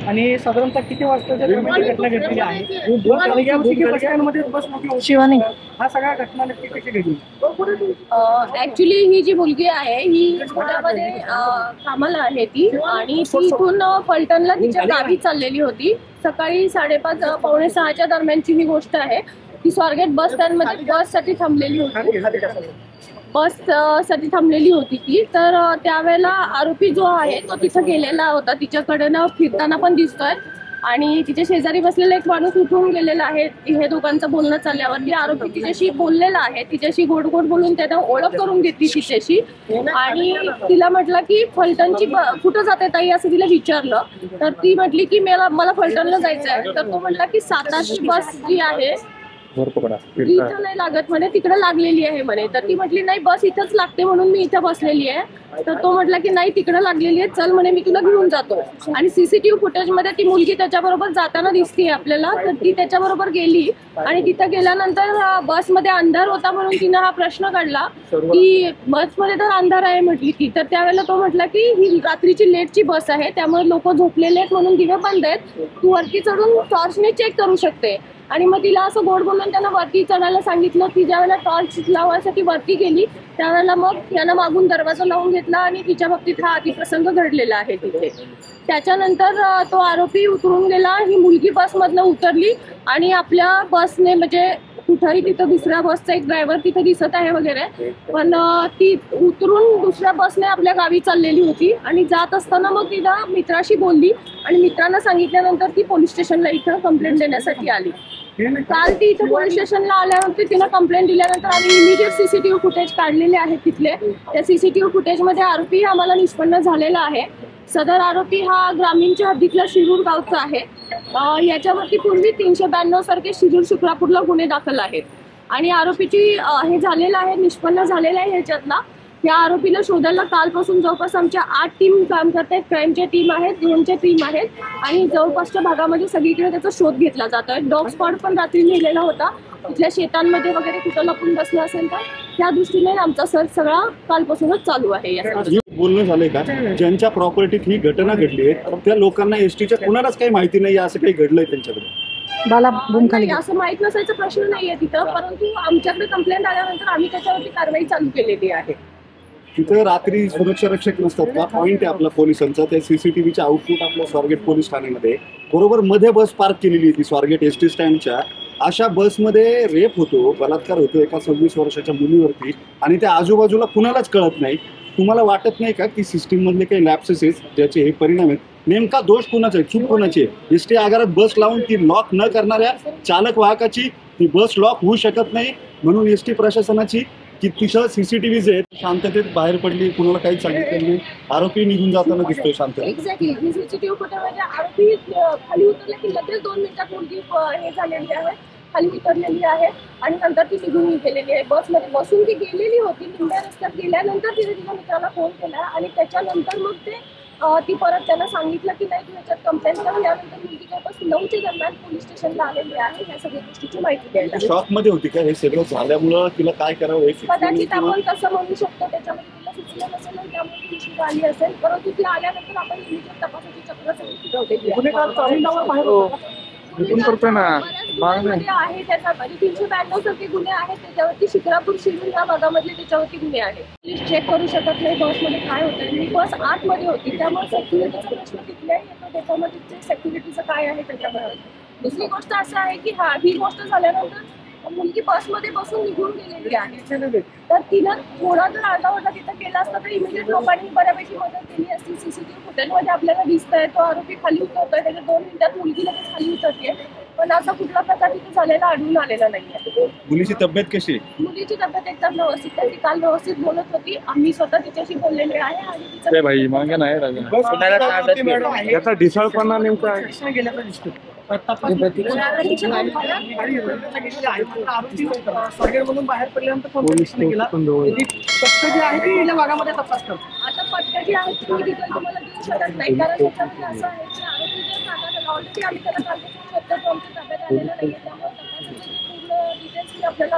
आणि साधारणतः किती वाजताच्या दरम्यान ही घटना घडलेली आहे? या बस स्टँडमध्ये बस मोठी होती. शिवानी हा सगळा घटना नक्की कशी घडली? ऍक्च्युली ही जी मुलगी आहे ही पुण्यामध्ये कामाला आहे ती, आणि ती इथून फलटणला तिच्या गावी चाललेली होती. सकाळी 5:30 पावणे 6च्या दरम्यानची ही गोष्ट आहे. ती स्वारगेट बस स्टँडमध्ये बससाठी थांबलेली होती ती. तर त्यावेळेला आरोपी जो आहे तो तिथं गेलेला होता, तिच्याकडनं फिरताना पण दिसतोय. आणि तिच्या शेजारी बसलेला एक माणूस उठून गेलेला आहे. हे दोघांचं बोलणं चालल्यावरती आरोपी तिच्याशी बोललेला आहे, तिच्याशी गोड गोड बोलून त्यानं ओळख करून घेतली तिच्याशी. आणि तिला म्हटलं की फलटणची कुठं जाते ताई असं तिला विचारलं. तर ती म्हटली की मला फलटणला जायचं आहे. तर तो म्हटला की 7-8 बस जी आहे इथं नाही लागत म्हणे, तिकडे लागलेली आहे म्हणे. तर ती म्हटली नाही बस इथंच लागते म्हणून मी इथं बसलेली आहे. तर तो म्हटला की नाही तिकडे लागलेली आहे, चल म्हणे मी तुला घेऊन जातो. आणि सीसीटीव्ही फुटेज मध्ये ती मुलगी त्याच्याबरोबर जाताना दिसते आपल्याला. तर ती त्याच्याबरोबर गेली आणि तिथं गेल्यानंतर बसमध्ये अंधार होता म्हणून तिनं हा प्रश्न काढला की बसमध्ये तर अंधार आहे म्हटली ती. तर त्यावेळेला तो म्हटला की ही रात्रीची लेटची बस आहे, त्यामुळे लोक झोपलेले आहेत म्हणून दिवे बंद आहेत, तू वरती चढून टॉर्चने चेक करू शकते. आणि मग तिला असं गोड बोलून त्यांना वरती चढायला सांगितलं. ती ज्यावेळेला टॉर्च लावायसाठी वरती गेली त्यावेळेला मग यानं मागून दरवाजा लावून घेतला आणि तिच्या बाबतीत हा अतिप्रसंग घडलेला आहे तिथे. त्याच्यानंतर तो आरोपी उतरून गेला. ही मुलगी बसमधनं उतरली आणि आपल्या बसने म्हणजे कुठंही तिथं दुसऱ्या बसचा एक ड्रायव्हर तिथे दिसत आहे वगैरे, पण ती उतरून दुसऱ्या बसने आपल्या गावी चाललेली होती. आणि जात असताना मग तिला मित्राशी बोलली आणि मित्रांना सांगितल्यानंतर ती पोलीस स्टेशनला इथं कंप्लेंट देण्यासाठी आली. काल ती इथं पोलीस स्टेशनला आल्यानंतर तिनं कंप्लेंट दिल्यानंतर आम्ही इमिडिएट सीसीटीव्ही फुटेज काढलेले आहेत तिथले. त्या सीसीटीव्ही फुटेजमध्ये आरोपी आम्हाला निष्पन्न झालेला आहे. सदर आरोपी हा ग्रामीणच्या हद्दीतला शिरूर गावचा आहे. याच्यावरती पूर्वी 392 सारखे शिरूर शुक्रापूरला गुन्हे दाखल आहेत. आणि आरोपीची हे झालेलं आहे, निष्पन्न झालेलं आहे ह्याच्यातला. या आरोपीला शोधायला कालपासून जवळपास आमच्या 8 टीम काम करत आहेत. क्राईमच्या टीम आहेत, ड्रोनच्या टीम आहेत, आणि जवळपासच्या भागामध्ये सगळीकडे त्याचा शोध घेतला जातोय. डॉग स्पॉट पण रात्री नेलेला होता, तिथल्या शेतांमध्ये वगैरे कुठं लपून बसलं असेल तर त्या दृष्टीने आमचा सर्च सगळा कालपासूनच चालू आहे. बोलणं झालंय का ज्यांच्या प्रॉपर्टीत ही घटना घडली आहे त्या लोकांना एसटीच्या कुणालाच काही माहिती नाही असं काही घडलंय त्यांच्याकडे? नाही असं माहित नसायचा प्रश्न नाहीये तिथं, परंतु आमच्याकडे कंप्लेंट आल्यानंतर आम्ही त्याच्यावरती कारवाई चालू केलेली आहे. तिथं रात्री सुरक्षा रक्षक नसतात का? पॉईंट आहे आपला पोलिसांचा, त्या सीसीटीव्हीच्या आउटपुट आपल्या स्वारगेट पोलीस ठाण्यामध्ये बरोबर मध्ये बस पार्क केलेली होती स्वारगेट एसटी स्टँडच्या. अशा बसमध्ये रेप होतो, बलात्कार होतो एका 26 वर्षाच्या मुलीवरती, आणि त्या आजूबाजूला कुणालाच कळत नाही. तुम्हाला वाटत नाही का की सिस्टीम मधले काही लॅप्सेस ज्याचे हे परिणाम आहेत? नेमका दोष कुणाचा आहे, चूक कुणाची आहे? एसटी आगारात बस लावून ती लॉक न करणाऱ्या चालक वाहकाची ती बस लॉक होऊ शकत नाही, म्हणून एसटी प्रशासनाची की तिथं सीसीटीव्ही आहेत शांततेत बाहेर पडली, कुणाला काही सांगितलं नाही, आरोपी निघून जाताना दिसतोय शांत. एक्झॅक्टली सीसीटीव्ही फुटेजमध्ये आरोपी खाली उतरले की लगेच 2 मिनिटात मुलगी हे झालेली आहे, खाली उतरलेली आहे आणि नंतर ती निघून गेलेली आहे. बसमध्ये बसून ती गेलेली होती. निंब्या रस्त्यात गेल्यानंतर तिने तिच्या मित्राला फोन केला आणि त्याच्यानंतर मग ती परत त्यांना सांगितलं की नाही तू याच्यात कंप्लेंट कर. यानंतर मुलगी जवळपास 9च्या दरम्यान पोलीस स्टेशनला आलेली आहे ह्या सगळ्या गोष्टीची माहिती द्यायला. शॉक मध्ये होती का हे सगळं झाल्यामुळं? तिला काय करावं कदाचित आपण तसं म्हणू शकतो, त्याच्यामध्ये तिला सुचलं नसेल आणि त्यामुळे ती उशीर आली असेल. परंतु ती आल्यानंतर आपण इमिजिएट तपासाची चक्र सगळी फिरवलेली आहे. त्याच्यामध्ये 392 सारखे गुन्हे आहेत त्याच्यावरती. शिक्रापूर शिरूर या भागामधले त्याच्यावरती गुन्हे आहेत. पोलीस चेक करू शकत नाही बसमध्ये काय होतं. ही बस आतमध्ये होती त्यामुळे सेक्युरिटीचा प्रश्न तिथल्याही येतो. त्याच्यामध्ये सेक्युरिटीचं काय आहे त्याच्याबरोबर. दुसरी गोष्ट असं आहे की ही गोष्ट झाल्यानंतर मुलगी बसमध्ये बसून निघून गेलेली आहे. तर तिनं थोडा जर आरडाओरडा तिथं केला असता तर इमिजिएट लोकांनी बऱ्यापैकी मदत केली असती. सीसीटीव्ही फुटेजमध्ये आपल्याला दिसतंय तो आरोपी खाली उतरतोय, त्याच्या 2 मिनिटात मुलगी लगेच खाली उतरते, पण असा कुठला प्रकार तिथे झालेला आढळून आलेला नाहीये. मुलीची तब्येत कशी आहे? मुलीची तब्येत एकदम व्यवस्थित आहे. ती काल व्यवस्थित बोलत होती, आम्ही स्वतः तिच्याशी बोललेले आहे. आणि त्याचा ढिसाळपणा नेमका गेल्याचा दिसतो. म्हणून बाहेर पडल्यानंतर कोणत्या गेला पट्ट जी आहे ती भागामध्ये तपास करतो. आता पट्ट जी आहे ती डिटेल तुम्हाला देऊ शकत नाही, कारण त्याच्यामध्ये असं आहे की आरोपी जर ताब्यात ऑलरेडी आम्ही त्याला कालपासून शोधतो, आमच्या ताब्यात आलेला नाहीये, त्यामुळे तपासाची पूर्ण डिटेल्स आपल्याला